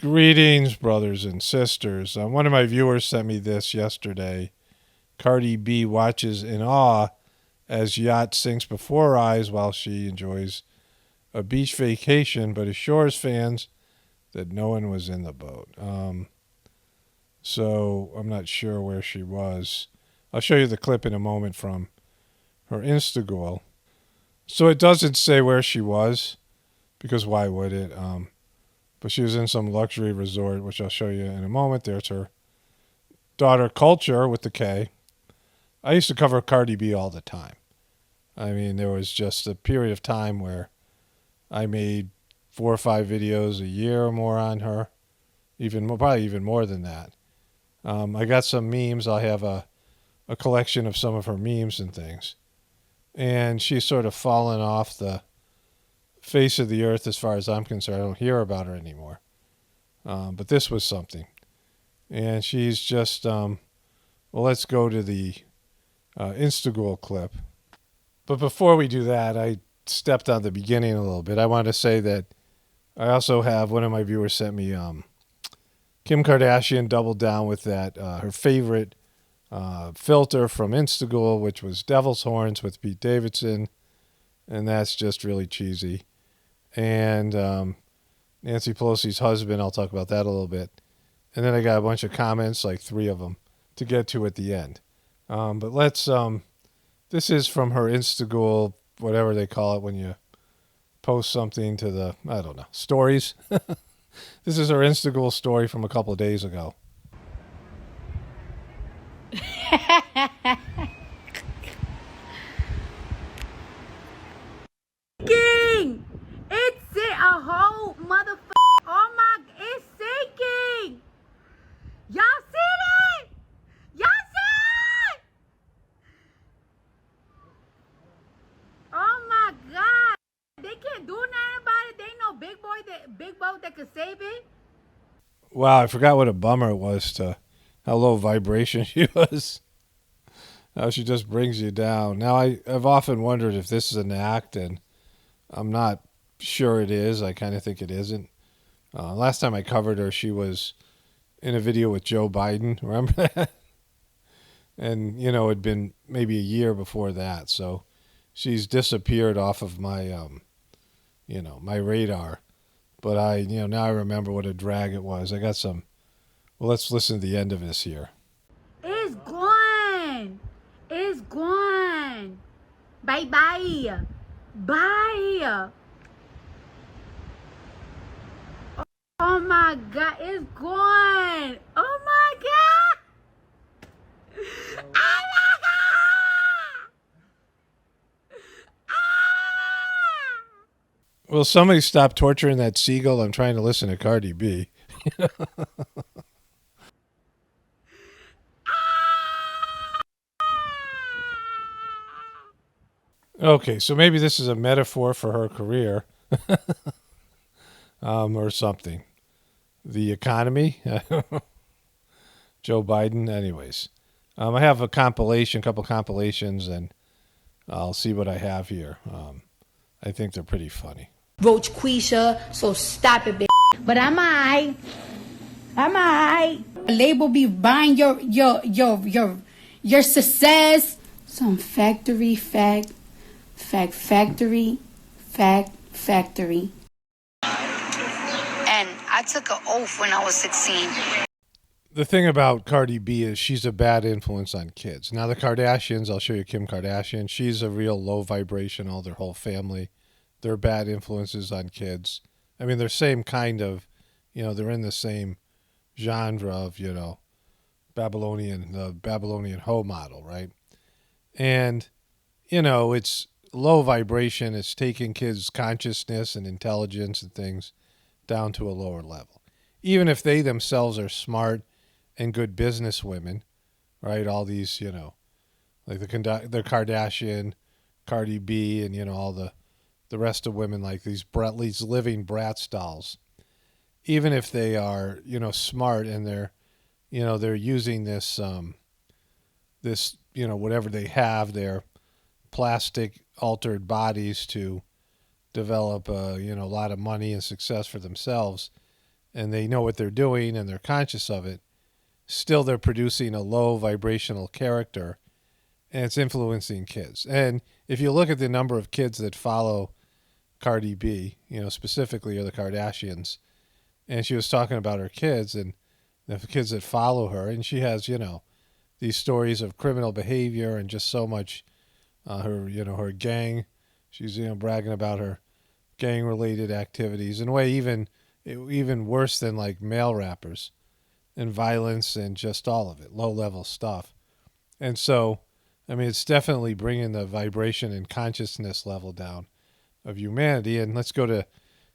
Greetings, brothers and sisters. One of my viewers sent me this yesterday. Cardi B watches in awe as yacht sinks before her eyes while she enjoys a beach vacation, but assures fans that no one was in the boat. So I'm not sure where she was. I'll show you the clip in a moment from her Instaghoul. So it doesn't say where she was, because why would it? But she was in some luxury resort, which I'll show you in a moment. There's her daughter, Culture, with the K. I used to cover Cardi B all the time. I mean, there was just a period of time where I made 4 or 5 videos a year or more on her, probably even more than that. I got some memes. I'll have a collection of some of her memes and things. And she's sort of fallen off the face of the earth as far as I'm concerned. I don't hear about her anymore. But this was something. And she's just, well, let's go to the Instaghoul clip. But before we do that, I stepped on the beginning a little bit. I want to say that I also have, one of my viewers sent me Kim Kardashian doubled down with that, her favorite filter from Instaghoul, which was Devil's Horns with Pete Davidson. And that's just really cheesy. And Nancy Pelosi's husband, I'll talk about that a little bit. And then I got a bunch of comments, like 3 of them, to get to at the end. But let's, this is from her Instaghoul, whatever they call it when you post something to the, I don't know, stories. This is her Instaghoul story from a couple of days ago. Sinking! It's a whole motherfucker. Oh my, it's sinking! Y'all see that? Y'all see it? Oh my God! They can't do nothing about it. They ain't no big boat that could save it. Wow, I forgot what a bummer it was to how low vibration she was. How she just brings you down. Now, I've often wondered if this is an act, and I'm not sure it is. I kind of think it isn't. Last time I covered her, she was in a video with Joe Biden. Remember that? And, you know, it'd been maybe a year before that. So she's disappeared off of my, my radar. But now I remember what a drag it was. I got some. Well, let's listen to the end of this here. It's gone. It's gone. Bye-bye. Bye. Oh my God, it's gone. Oh my God. Oh my God. Ah. Will somebody stop torturing that seagull? I'm trying to listen to Cardi B. Okay, so maybe this is a metaphor for her career. Or something. The economy. Joe Biden. Anyways. I have a couple compilations, and I'll see what I have here. I think they're pretty funny. Roach Quisha, so stop it, bitch. But I'm alright. A label be buying your success. Some factory. And I took an oath when I was 16. The thing about Cardi B is she's a bad influence on kids. Now the Kardashians, I'll show you Kim Kardashian. She's a real low vibration, all their whole family. They're bad influences on kids. I mean, they're same kind of, they're in the same genre of, the Babylonian hoe model, right? And, it's low vibration. It's taking kids' consciousness and intelligence and things down to a lower level. Even if they themselves are smart and good business women, right? All these, like the Kardashian, Cardi B, and, all the rest of women, like these living Bratz dolls. Even if they are, smart and they're using this, whatever they have, their plastic altered bodies to develop, a lot of money and success for themselves. and they know what they're doing and they're conscious of it, still they're producing a low vibrational character, and it's influencing kids. And if you look at the number of kids that follow Cardi B, specifically, or the Kardashians, and she was talking about her kids and the kids that follow her, and she has, these stories of criminal behavior and just so much, her gang. She's, bragging about her gang-related activities in a way even worse than like male rappers, and violence and just all of it, low-level stuff. And so, it's definitely bringing the vibration and consciousness level down of humanity. And let's go to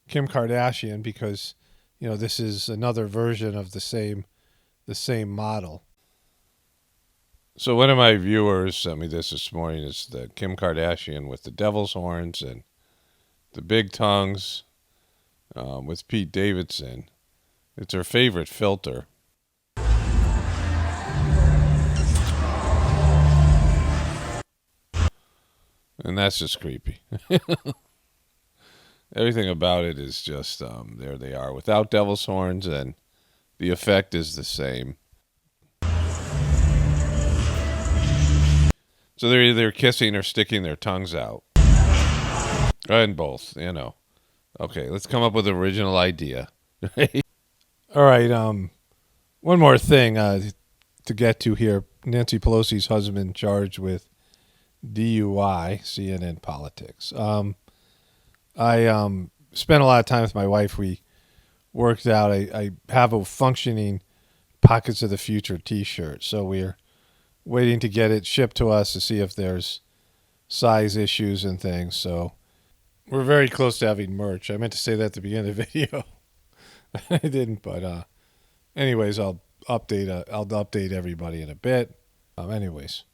Kim Kardashian, because, this is another version of the same model. So one of my viewers sent me this morning. It's the Kim Kardashian with the devil's horns and the big tongues, with Pete Davidson. It's her favorite filter. And that's just creepy. Everything about it is just, there they are, without devil's horns, and the effect is the same. So they're either kissing or sticking their tongues out. And both, Okay, let's come up with an original idea. All right, one more thing to get to here. Nancy Pelosi's husband charged with DUI, CNN politics. I spent a lot of time with my wife. We worked out. I have a functioning Pockets of the Future t-shirt, so we're waiting to get it shipped to us to see if there's size issues and things. So we're very close to having merch. I meant to say that at the beginning of the video. I didn't, but anyways, I'll update everybody in a bit. Anyways,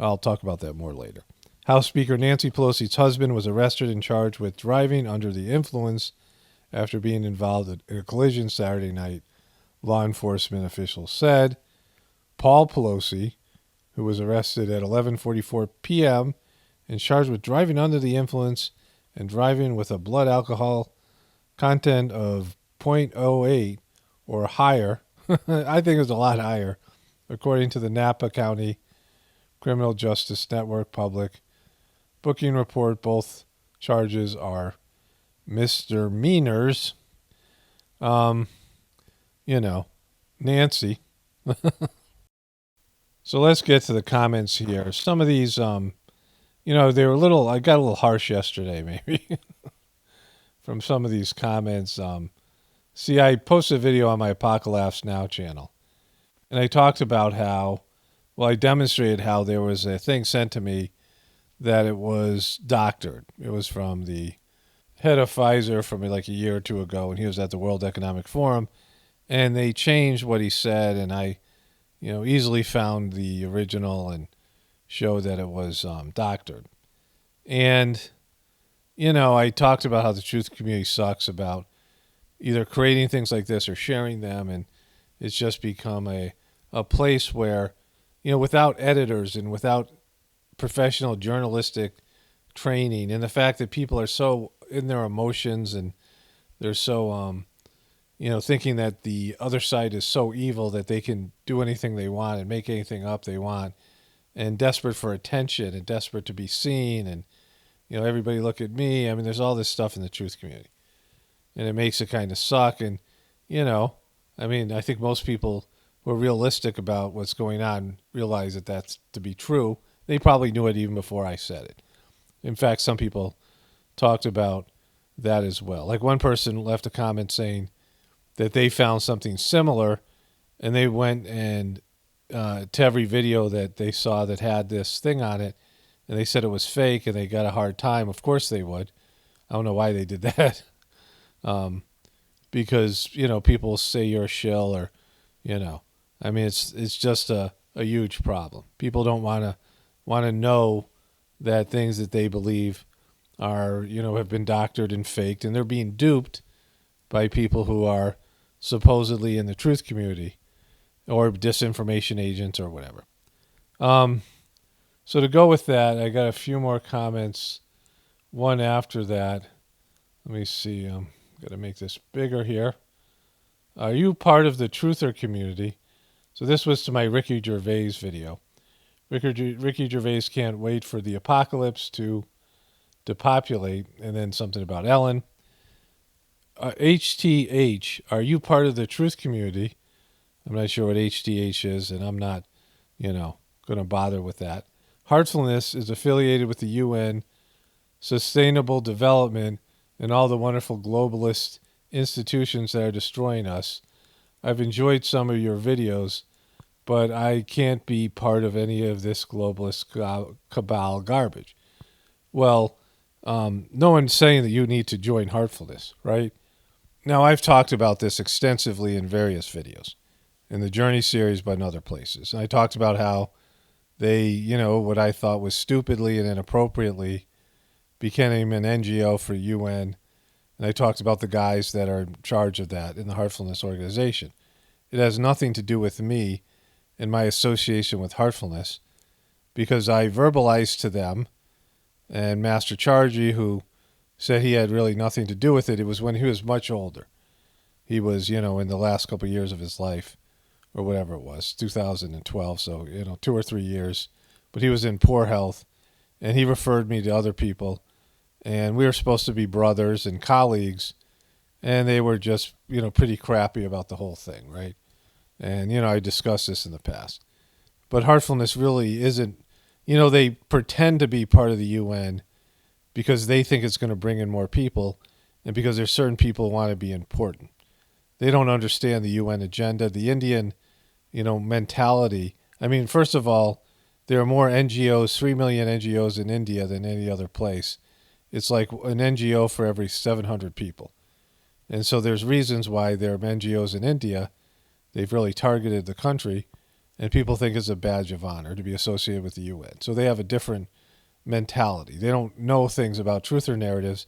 I'll talk about that more later. House Speaker Nancy Pelosi's husband was arrested and charged with driving under the influence after being involved in a collision Saturday night, law enforcement officials said. Paul Pelosi, who was arrested at 11:44 p.m. and charged with driving under the influence and driving with a blood alcohol content of 0.08 or higher. I think it was a lot higher, according to the Napa County Criminal Justice Network public booking report. Both charges are misdemeanors. Nancy. So let's get to the comments here. Some of these, they were I got a little harsh yesterday, maybe, from some of these comments. See, I posted a video on my apocalaughsnow channel, and I talked about I demonstrated how there was a thing sent to me that it was doctored. It was from the head of Pfizer from like a year or two ago, and he was at the World Economic Forum, and they changed what he said, and I, easily found the original and showed that it was doctored. And, I talked about how the truth community sucks about either creating things like this or sharing them, and it's just become a place where, without editors and without professional journalistic training, and the fact that people are so in their emotions and they're so, thinking that the other side is so evil that they can do anything they want and make anything up they want, and desperate for attention and desperate to be seen, and, everybody look at me. There's all this stuff in the truth community, and it makes it kind of suck. And, I think most people who are realistic about what's going on realize that that's to be true. They probably knew it even before I said it. In fact, some people talked about that as well. Like one person left a comment saying that they found something similar, and they went and to every video that they saw that had this thing on it, and they said it was fake, and they got a hard time. Of course they would. I don't know why they did that. Because, people say you're a shill, or, it's just a huge problem. People don't want to know that things that they believe are, have been doctored and faked, and they're being duped by people who are supposedly in the truth community or disinformation agents or whatever. So to go with that, I got a few more comments. One after that. Let me see. Got to make this bigger here. Are you part of the truther community? So this was to my Ricky Gervais video. Ricky Gervais can't wait for the apocalypse to depopulate, and then something about Ellen. HTH, are you part of the truth community? I'm not sure what HTH is, and I'm not, going to bother with that. Heartfulness is affiliated with the UN, Sustainable Development, and all the wonderful globalist institutions that are destroying us. I've enjoyed some of your videos, but I can't be part of any of this globalist cabal garbage. Well, no one's saying that you need to join Heartfulness, right? Now, I've talked about this extensively in various videos, in the Journey series, but in other places. And I talked about how they, what I thought was stupidly and inappropriately became an NGO for UN. And I talked about the guys that are in charge of that in the Heartfulness organization. It has nothing to do with me and my association with Heartfulness, because I verbalized to them, and Master Chargy, who said he had really nothing to do with it, it was when he was much older. He was, in the last couple of years of his life, or whatever it was, 2012, so, 2 or 3 years. But he was in poor health, and he referred me to other people, and we were supposed to be brothers and colleagues, and they were just, pretty crappy about the whole thing, right? And, I discussed this in the past. But Heartfulness really isn't, they pretend to be part of the UN because they think it's going to bring in more people, and because there's certain people who want to be important. They don't understand the UN agenda, the Indian, mentality. I mean, first of all, there are more NGOs, 3 million NGOs in India than any other place. It's like an NGO for every 700 people. And so there's reasons why there are NGOs in India. They've really targeted the country, and people think it's a badge of honor to be associated with the UN. So they have a different mentality. They don't know things about truther narratives,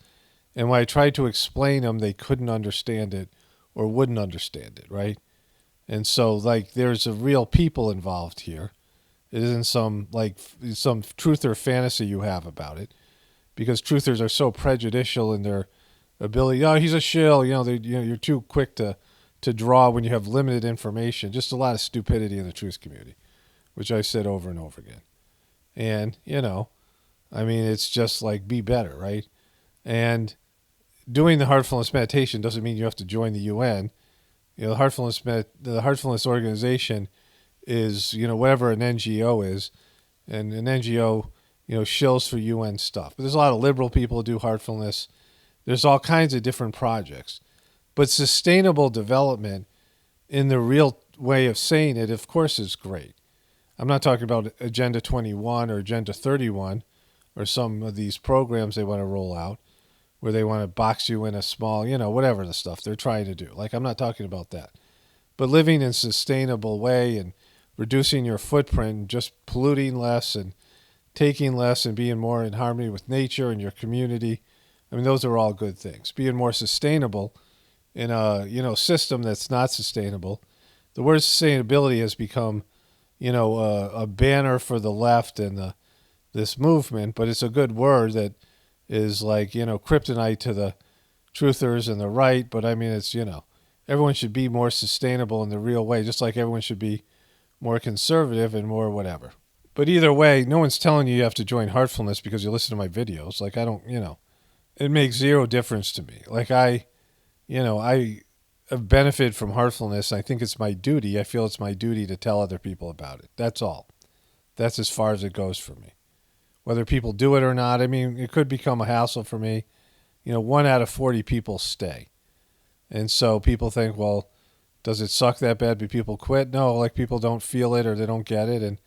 and when I tried to explain them, they couldn't understand it or wouldn't understand it, right? And so, there's a real people involved here. It isn't some truther fantasy you have about it, because truthers are so prejudicial in their ability. Oh, he's a shill. You're too quick to draw when you have limited information. Just a lot of stupidity in the truth community, which I said over and over again. And, it's just be better, right? And doing the Heartfulness meditation doesn't mean you have to join the UN. The Heartfulness organization is, whatever an NGO is, and an NGO, shills for UN stuff. But there's a lot of liberal people who do Heartfulness. There's all kinds of different projects. But sustainable development, in the real way of saying it, of course, is great. I'm not talking about Agenda 21 or Agenda 31 or some of these programs they want to roll out where they want to box you in a small, whatever the stuff they're trying to do. I'm not talking about that. But living in a sustainable way and reducing your footprint, just polluting less and taking less and being more in harmony with nature and your community, those are all good things. Being more sustainable in a, system that's not sustainable. The word sustainability has become, a banner for the left and this movement, but it's a good word that is kryptonite to the truthers and the right. But it's, everyone should be more sustainable in the real way, just like everyone should be more conservative and more whatever. But either way, no one's telling you have to join Heartfulness because you listen to my videos. I don't, it makes zero difference to me. I have benefited from Heartfulness. I think it's my duty. I feel it's my duty to tell other people about it. That's all. That's as far as it goes for me. Whether people do it or not, it could become a hassle for me. 1 out of 40 people stay. And so people think, well, does it suck that bad? Do people quit? No, people don't feel it or they don't get it. And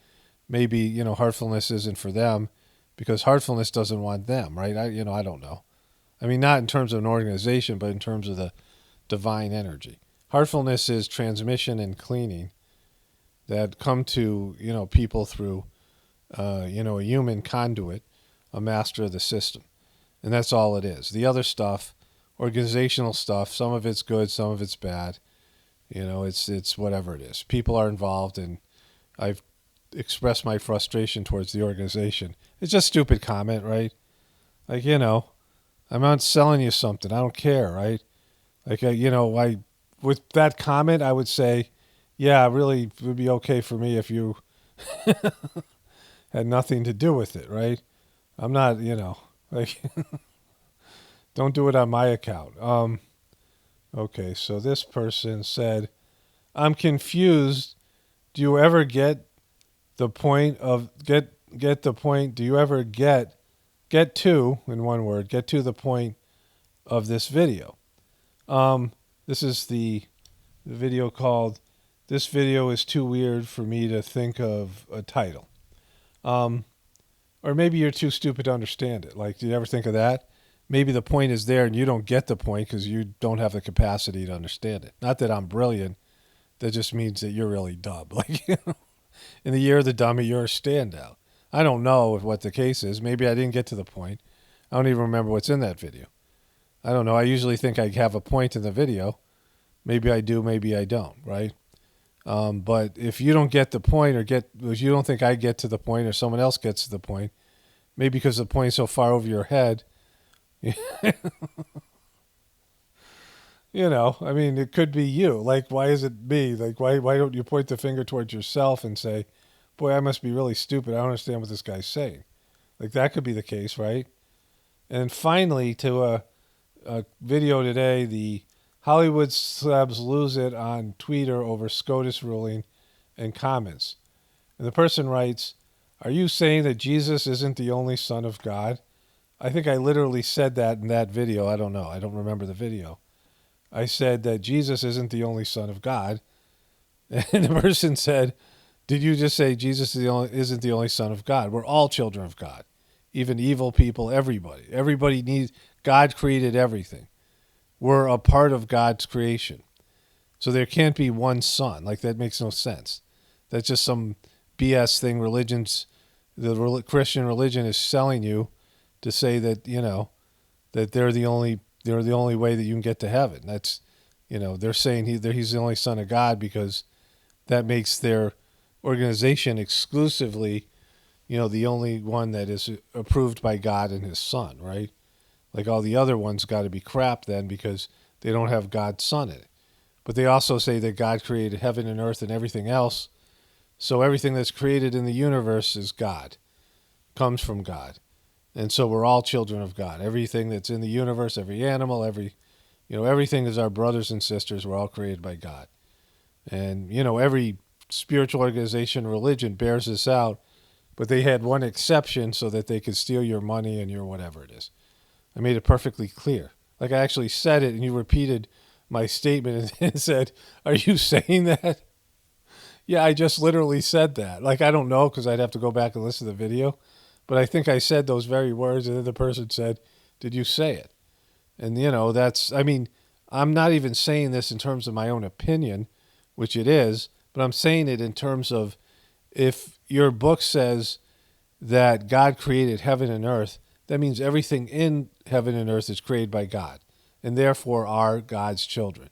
maybe, Heartfulness isn't for them because Heartfulness doesn't want them, right? I don't know. Not in terms of an organization, but in terms of the divine energy. Heartfulness is transmission and cleaning that come to, people through, a human conduit, a master of the system. And that's all it is. The other stuff, organizational stuff, some of it's good, some of it's bad. It's whatever it is. People are involved, and I've expressed my frustration towards the organization. It's just a stupid comment, right? I'm not selling you something. I don't care, right? I with that comment, I would say, yeah, really, it would be okay for me if you had nothing to do with it, right? I'm not, like, don't do it on my account. Okay, so this person said, I'm confused. Do you ever get the point of get the point? Do you ever get to, in one word, get to the point of this video? This is the video called "This Video is Too Weird for Me to Think of a Title." Or maybe you're too stupid to understand it. Like, do you ever think of that? Maybe the point is there and you don't get the point because you don't have the capacity to understand it. Not that I'm brilliant. That just means that you're really dumb. Like, in the year of the dummy, you're a standout. I don't know what the case is. Maybe I didn't get to the point. I don't even remember what's in that video. I don't know. I usually think I have a point in the video. Maybe I do, maybe I don't, right? But if you don't get the point if you don't think I get to the point or someone else gets to the point, maybe because the point is so far over your head, I mean, it could be you. Like, why is it me? Like, why don't you point the finger towards yourself and say, boy, I must be really stupid. I don't understand what this guy's saying. Like, that could be the case, right? And finally, to a video today, the Hollywood celebs lose it on Twitter over SCOTUS ruling and comments. And the person writes, are you saying that Jesus isn't the only Son of God? I think I literally said that in that video. I don't know. I don't remember the video. I said that Jesus isn't the only Son of God. And the person said, did you just say Jesus isn't the only Son of God? We're all children of God. Even evil people, everybody. Everybody needs, God created everything. We're a part of God's creation. So there can't be one son. Like, that makes no sense. That's just some BS thing the Christian religion is selling you to say that, that they're the only way that you can get to heaven. That's, they're saying he's the only Son of God because that makes their organization exclusively, the only one that is approved by God and his Son, right? Like, all the other ones got to be crap then because they don't have God's Son in it. But they also say that God created heaven and earth and everything else. So everything that's created in the universe is God, comes from God. And so we're all children of God. Everything that's in the universe, every animal, everything is our brothers and sisters. We're all created by God. And, every spiritual organization, religion bears this out, but they had one exception so that they could steal your money and your whatever it is. I made it perfectly clear. Like, I actually said it and you repeated my statement and said, are you saying that? Yeah, I just literally said that. Like, I don't know because I'd have to go back and listen to the video. But I think I said those very words and then the person said, did you say it? And, I'm not even saying this in terms of my own opinion, which it is, but I'm saying it in terms of if your book says that God created heaven and earth, that means everything in heaven and earth is created by God and therefore are God's children.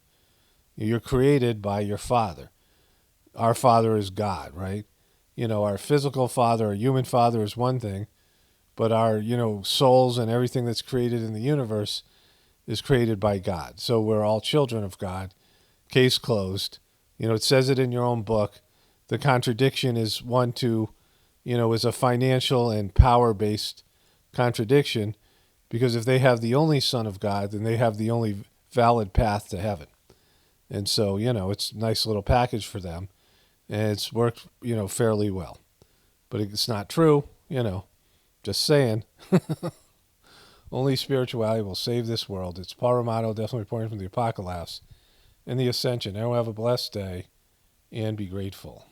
You're created by your Father. Our Father is God, right? Our physical father, our human father is one thing, but our, souls and everything that's created in the universe is created by God. So we're all children of God. Case closed. It says it in your own book. The contradiction is is a financial and power-based contradiction, because if they have the only Son of God, then they have the only valid path to heaven. And so, it's a nice little package for them. And it's worked, fairly well. But it's not true, just saying. Only spirituality will save this world. It's Paul Romano, definitely reporting from the Apocalypse and the Ascension. Everyone have a blessed day and be grateful.